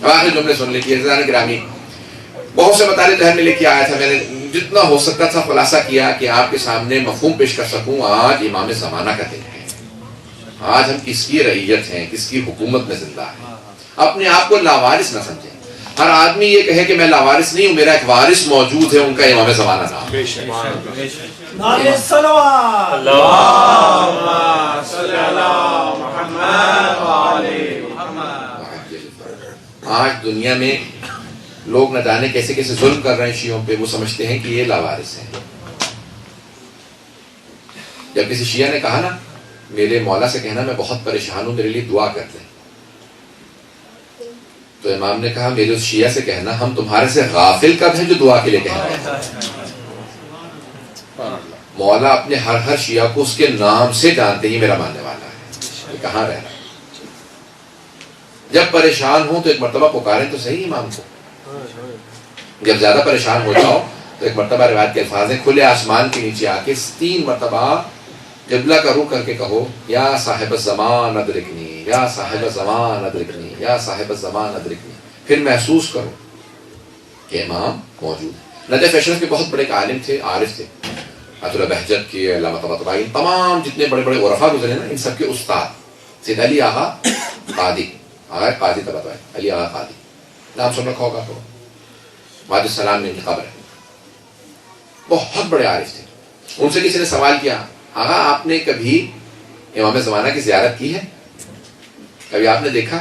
آخری جملے سن لیجیے عزیزان گرامی. بہت سے مطالب ذہن میں لے کے آیا تھا، میں نے جتنا ہو سکتا تھا خلاصہ کیا کہ آپ کے سامنے مفہوم پیش کر سکوں. آج امام زمانہ کا دن ہے. آج ہم کس کی رعیت ہیں، کس کی حکومت میں زندہ ہیں. اپنے آپ کو لاوارث نہ سمجھیں. ہر آدمی یہ کہے کہ میں لاوارث نہیں ہوں، میرا ایک وارث موجود ہے، ان کا امام زمانہ نام. آج دنیا میں لوگ نہ جانے کیسے کیسے ظلم کر رہے ہیں شیعوں پہ. وہ سمجھتے ہیں کہ یہ لاوارث ہیں. جب کسی شیعہ نے کہا نا میرے مولا سے کہنا میں بہت پریشان ہوں، میرے لیے دعا کر دیں، تو امام نے کہا میرے اس شیعہ سے کہنا ہم تمہارے سے غافل کب ہیں جو دعا کے لیے کہہ رہے ہیں. مولا اپنے ہر شیعہ کو اس کے نام سے جانتے ہی میرا ماننے والا ہے، یہ کہاں رہ رہا ہے. جب پریشان ہوں تو ایک مرتبہ پکاریں تو صحیح امام کو. جب زیادہ پریشان ہو جاؤ تو ایک مرتبہ روایت کے الفاظ ہیں کھلے آسمان کے نیچے آ کے 3 مرتبہ قبلہ کا رخ کر کے کہو یا صاحب الزمان ادرکنی، یا صاحب الزمان ادرکنی، یا صاحب الزمان ادرکنی. پھر محسوس کرو کہ امام موجود ہے. نجف اشرف کے بہت بڑے عالم تھے، عارف تھے. آیت اللہ بہجت کے، علامہ طباطبائی، تمام جتنے بڑے بڑے عرفاء گزرے نا ان سب کے استاد سید علی آغا قادی، آغا قادی طباطبائی، علی آغا قادی نام سن رکھا ہوگا. تو وادی السلام میں ان کی قبر ہے. بہت بڑے عارف تھے. ان سے کسی نے سوال کیا آغا آپ نے کبھی امام زمانہ کی زیارت کی ہے؟ کبھی آپ نے دیکھا؟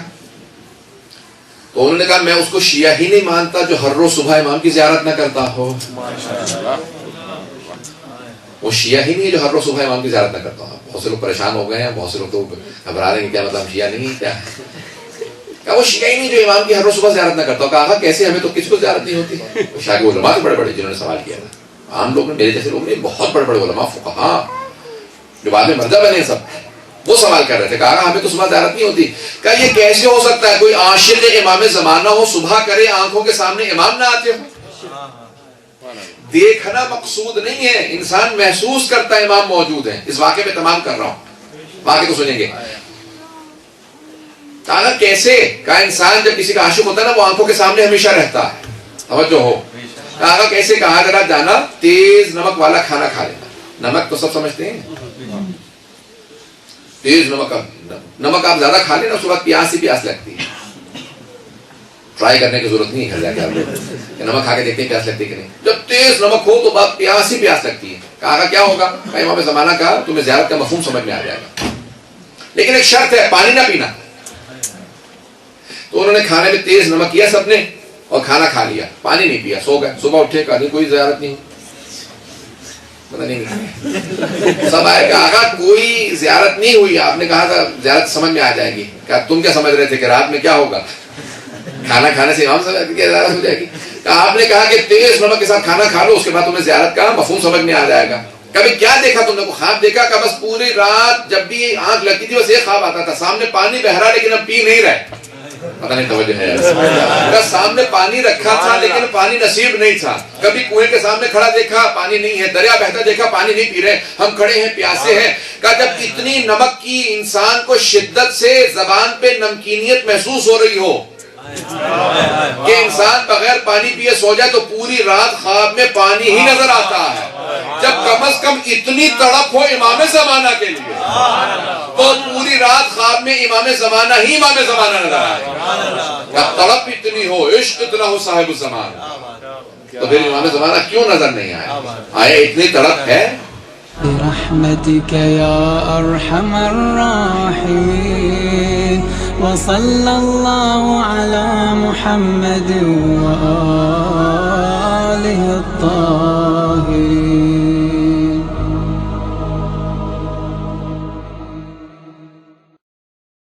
تو انہوں نے کہا میں اس کو شیعہ ہی نہیں مانتا جو ہر روز صبح امام کی زیارت نہ کرتا ہو. وہ شیعہ ہی نہیں ہے جو ہر روز صبح امام کی زیارت نہ کرتا ہو. بہت سے لوگ پریشان ہو گئے ہیں، بہت سے لوگ تو گھبرا رہے ہیں کیا مطلب شیعہ نہیں کیا. کہا وہ شیعہ ہی نہیں جو امام کی ہر روز صبح زیارت نہ کرتا ہو. کہا کیسے، ہمیں تو کسی کو زیارت نہیں ہوتی. شیعہ کے علماء تو بڑے بڑے جنہوں نے سوال کیا تھا، عام لوگ نے، میرے جیسے لوگ نے، بہت بڑے بڑے علماء فقہاء جو بعد میں مرجع بنے سب، وہ سوال کر رہے تھے. کہا ہمیں تو صبح زیارت نہیں ہوتی. کہا یہ کیسے ہو سکتا ہے کوئی عاشق امام زمانہ ہو، صبح کرے آنکھوں کے سامنے امام نہ آتے ہو. دیکھنا مقصود نہیں ہے، انسان محسوس کرتا ہے امام موجود ہے. اس واقعے میں تمام کر رہا ہوں، واقعے کو سنیں گے. کہا کیسے؟ کہا انسان جب کسی کا عاشق ہوتا ہے نا وہ آنکھوں کے سامنے ہمیشہ رہتا ہے. توجہ ہو. کہا کیسے؟ کہا ذرا جانا تیز نمک والا کھانا کھا لینا. نمک تو سب سمجھتے ہیں، تیز نمک آپ زیادہ کھا لیں نا اس کے بعد پیاس ہی پیاس لگتی ہے. ٹرائی کرنے کی ضرورت نہیں ہے جا کے نمک کھا کے دیکھتے ہیں پیاس لگتی ہے کہ نہیں. جب تیز نمک ہو تو بعد پیاس ہی پیاس لگتی ہے. کہا کیا ہوگا؟ کہا امام زمانہ کا تمہیں زیارت کا مفہوم سمجھ میں آ جائے گا، لیکن ایک شرط ہے پانی نہ پینا. تو انہوں نے کھانے میں تیز نمک کیا سب نے اور کھانا کھا لیا، پانی نہیں پیا، سو گئے. صبح اٹھے کہا نہیں کوئی زیارت نہیں، پتہ نہیں سب آئے کہ آقا کوئی زیارت نہیں ہوئی. آپ نے کہا تھا زیارت سمجھ میں آ جائے گی. کہا تم کیا سمجھ رہے تھے کہ رات میں کیا ہوگا، کھانا کھانے سے امام صاحب کی زیارت ہو جائے گی. کہا آپ نے کہا کہ تیز نمک کے ساتھ کھانا کھا لو، اس کے بعد تمہیں زیارت کا مفہوم سمجھ میں آ جائے گا. کبھی کیا دیکھا تم نے؟ کو خواب دیکھا؟ کہ بس پوری رات جب بھی آنکھ لگتی تھی بس ایک خواب آتا تھا، سامنے پانی بہ رہا لیکن ہم پی نہیں رہے. پتہ نہیں توجہ ہے. سامنے پانی رکھا تھا لیکن پانی نصیب نہیں تھا. کبھی کنویں کے سامنے کھڑا دیکھا پانی نہیں ہے، دریا بہتا دیکھا پانی نہیں پی رہے، ہم کھڑے ہیں پیاسے ہیں. کہ جب اتنی نمک کی انسان کو شدت سے زبان پہ نمکینیت محسوس ہو رہی ہو کہ انسان بغیر پانی پیے سو جائے تو پوری رات خواب میں پانی ہی نظر آتا ہے. جب کم از کم اتنی تڑپ ہو امام زمانہ کے لیے تو پوری رات خواب میں امام زمانہ ہی امام زمانہ نظر آئے. جب تڑپ اتنی ہو، عشق اتنا ہو صاحب الزمان، تو پھر امام زمانہ کیوں نظر نہیں آئے؟ آئے اتنی تڑپ ہے. برحمتك يا أرحم الراحمين وصلى الله على محمد وآله الطاهرين.